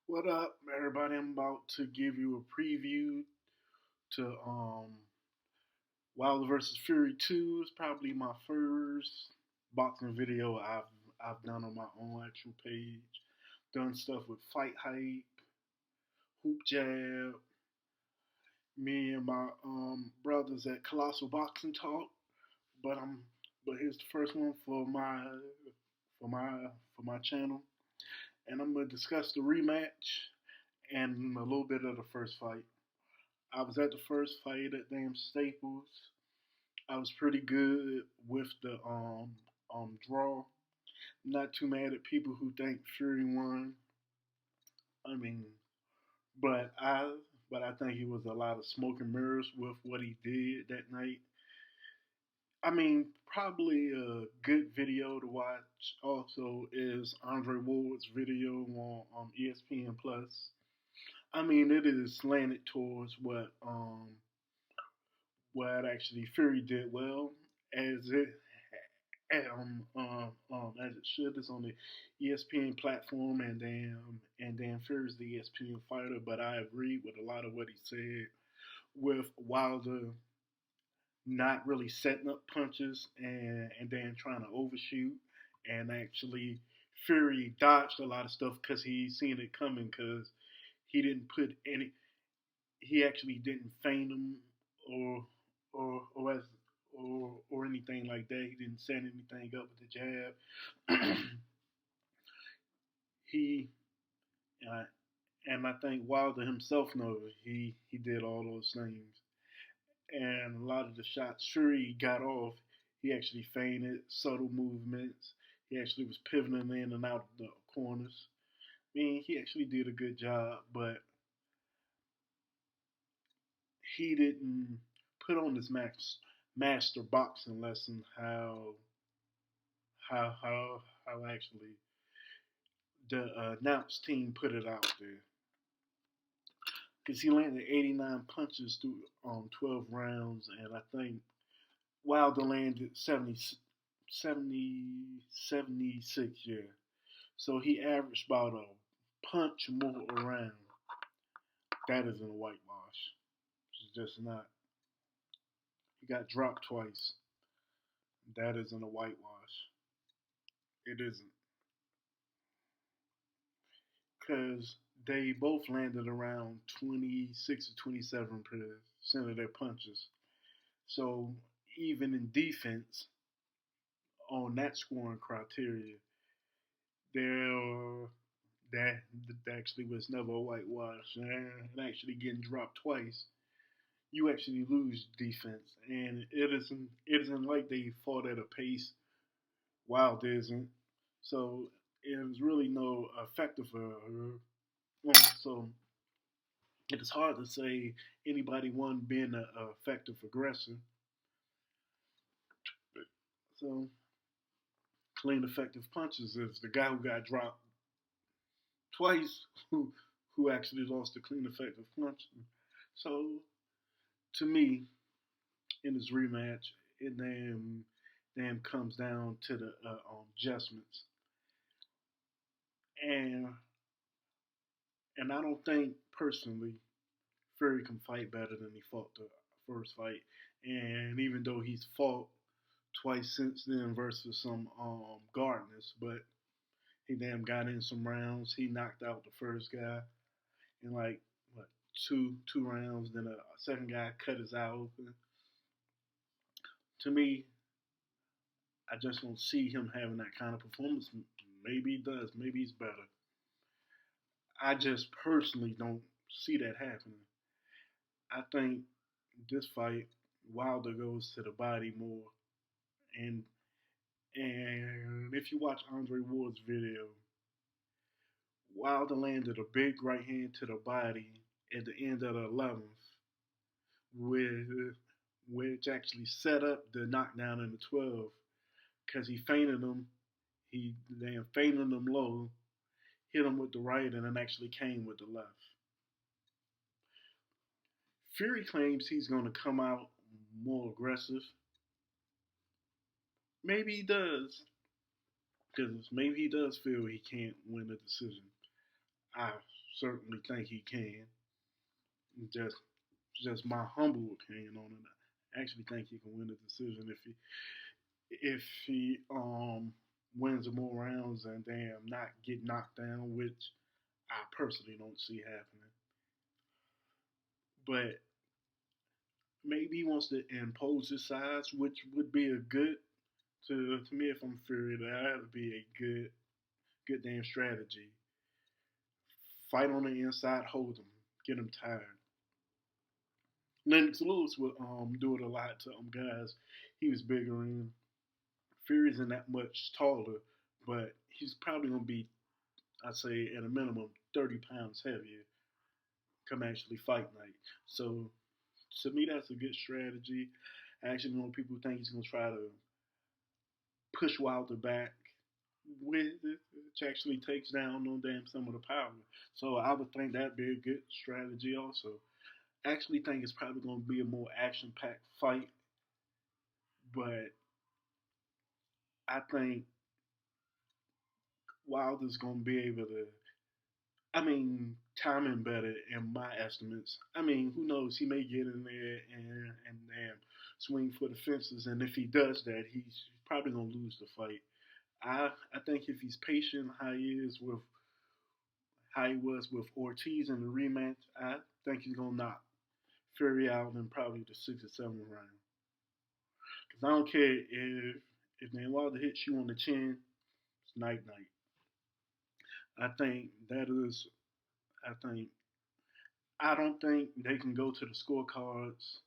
What up, everybody? I'm about to give you a preview to Wilder versus Fury 2. It's probably my first boxing video I've done on my own actual page. Done stuff with Fight Hype, Hoop Jab, me and my brothers at Colossal Boxing Talk. But I'm but here's the first one for my for my channel, and I'm gonna discuss the rematch and a little bit of the first fight. I was at the first fight at damn Staples. I was pretty good with the draw. Not too mad at people who think Fury won. I mean, but I but I think it was a lot of smoke and mirrors with what he did that night. I mean, probably a good video to watch also is Andre Ward's video on ESPN Plus. I mean, it is slanted towards what actually Fury did well, as it as it should. It's on the ESPN platform, and then Fury's the ESPN fighter. But I agree with a lot of what he said with Wilder not really setting up punches and then trying to overshoot, and actually Fury dodged a lot of stuff because he seen it coming because he didn't put any he actually didn't feint him or or or as or anything like that. He didn't set anything up with the jab. he uh, and I think Wilder himself knows he did all those things. And a lot of the shots Fury got off, he actually feinted, subtle movements. He actually was pivoting in and out of the corners. I mean, he actually did a good job, but he didn't put on this master boxing lesson how actually the announce team put it out there. Because he landed 89 punches through 12 rounds, and I think Wilder landed 76, yeah. So he averaged about a punch more around. That isn't a whitewash. It's just not. He got dropped twice. That isn't a whitewash. It isn't. Because they both landed around 26 to 27% of their punches. So even in defense, on that scoring criteria, there that actually was never a whitewash. And actually getting dropped twice, you actually lose defense, and it isn't like they fought at a pace Wild isn't. So it was really no effective for her. So it is hard to say anybody won being an effective aggressor. So clean effective punches is the guy who got dropped twice who actually lost a clean effective punch. So to me, in this rematch, it then comes down to the adjustments, and and I don't think personally Fury can fight better than he fought the first fight, and even though he's fought twice since then versus some Gardeners, but he damn got in some rounds. He knocked out the first guy in like what two rounds. Then a second guy cut his eye open. To me, I just don't see him having that kind of performance. Maybe he does. Maybe he's better. I just personally don't see that happening. I think this fight, Wilder goes to the body more, and and if you watch Andre Ward's video, Wilder landed a big right hand to the body at the end of the 11th, with which actually set up the knockdown in the 12th because he feinted him. He then feinted him low, hit him with the right, and then actually came with the left. Fury claims he's going to come out more aggressive. Maybe he does, because maybe he does feel he can't win a decision. I certainly think he can. Just just my humble opinion on it. I actually think he can win the decision if he wins more rounds and damn not get knocked down, which I personally don't see happening. But maybe he wants to impose his size, which would be a good to me if I'm Fury. That would be a good damn strategy. Fight on the inside, hold him, get him tired. Lennox Lewis would do it a lot to guys he was bigger in. Fury isn't that much taller, but he's probably gonna be, I'd say, at a minimum 30 pounds heavier come actually fight night. So to me, that's a good strategy. Actually, when people think he's gonna try to push Wilder back, which actually takes down no damn some of the power. So I would think that'd be a good strategy also. I actually think it's probably gonna be a more action packed fight, but I think Wilder's gonna be able to. I mean, timing better in my estimates. I mean, who knows? He may get in there and swing for the fences, and if he does that, he's probably gonna lose the fight. I think if he's patient, how he was with Ortiz in the rematch, I think he's gonna knock Fury out in probably the sixth or seventh round. Cause I don't care if Dan Wilder hits you on the chin, it's night night. I think that is. I think I don't think they can go to the scorecards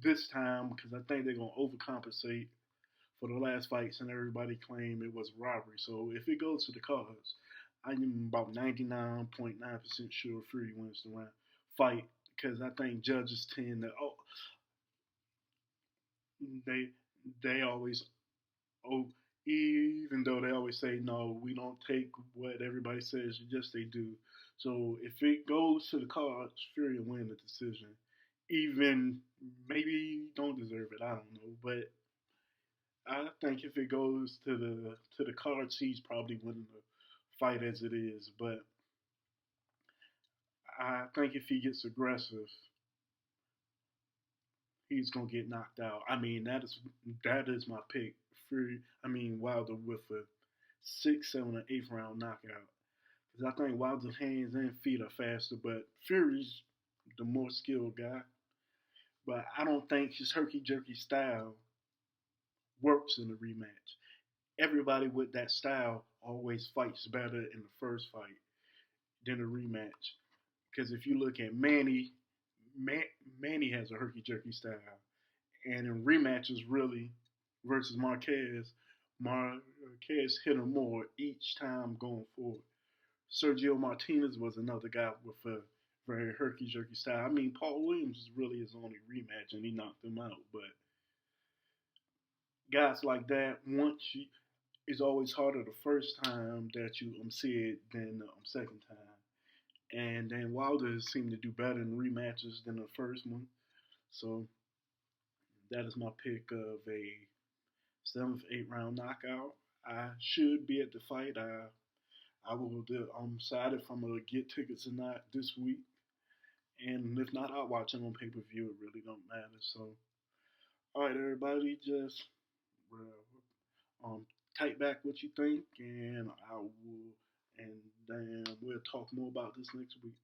this time because I think they're gonna overcompensate for the last fights and everybody claim it was robbery. So if it goes to the cards, I am about 99.9% sure Fury wins the round fight because I think judges tend to they they always oh even though they always say no, we don't take what everybody says. Yes, they do. So if it goes to the cards, Fury will win the decision. Even maybe he don't deserve it. I don't know, but I think if it goes to the cards, he's probably winning the fight as it is. But I think if he gets aggressive, he's gonna get knocked out. I mean, that is my pick. Fury. I mean, Wilder with a sixth, seventh, or eighth round knockout. Because I think Wilder's hands and feet are faster, but Fury's the more skilled guy. But I don't think his herky jerky style works in a rematch. Everybody with that style always fights better in the first fight than a rematch. Because if you look at Man, Manny has a herky jerky style, and in rematches, really versus Marquez hit him more each time going forward. Sergio Martinez was another guy with a very herky jerky style. I mean, Paul Williams is really his only rematch, and he knocked him out. But guys like that, it's always harder the first time that you see it than the second time. And then Wilder seemed to do better in rematches than the first one. So that is my pick of a seventh, eighth round knockout. I should be at the fight. I will decide if I'm gonna get tickets or not this week. And if not, I'll watch it on pay per view. It really don't matter. So, all right, everybody, just um, type back what you think, and I will, and then we'll talk more about this next week.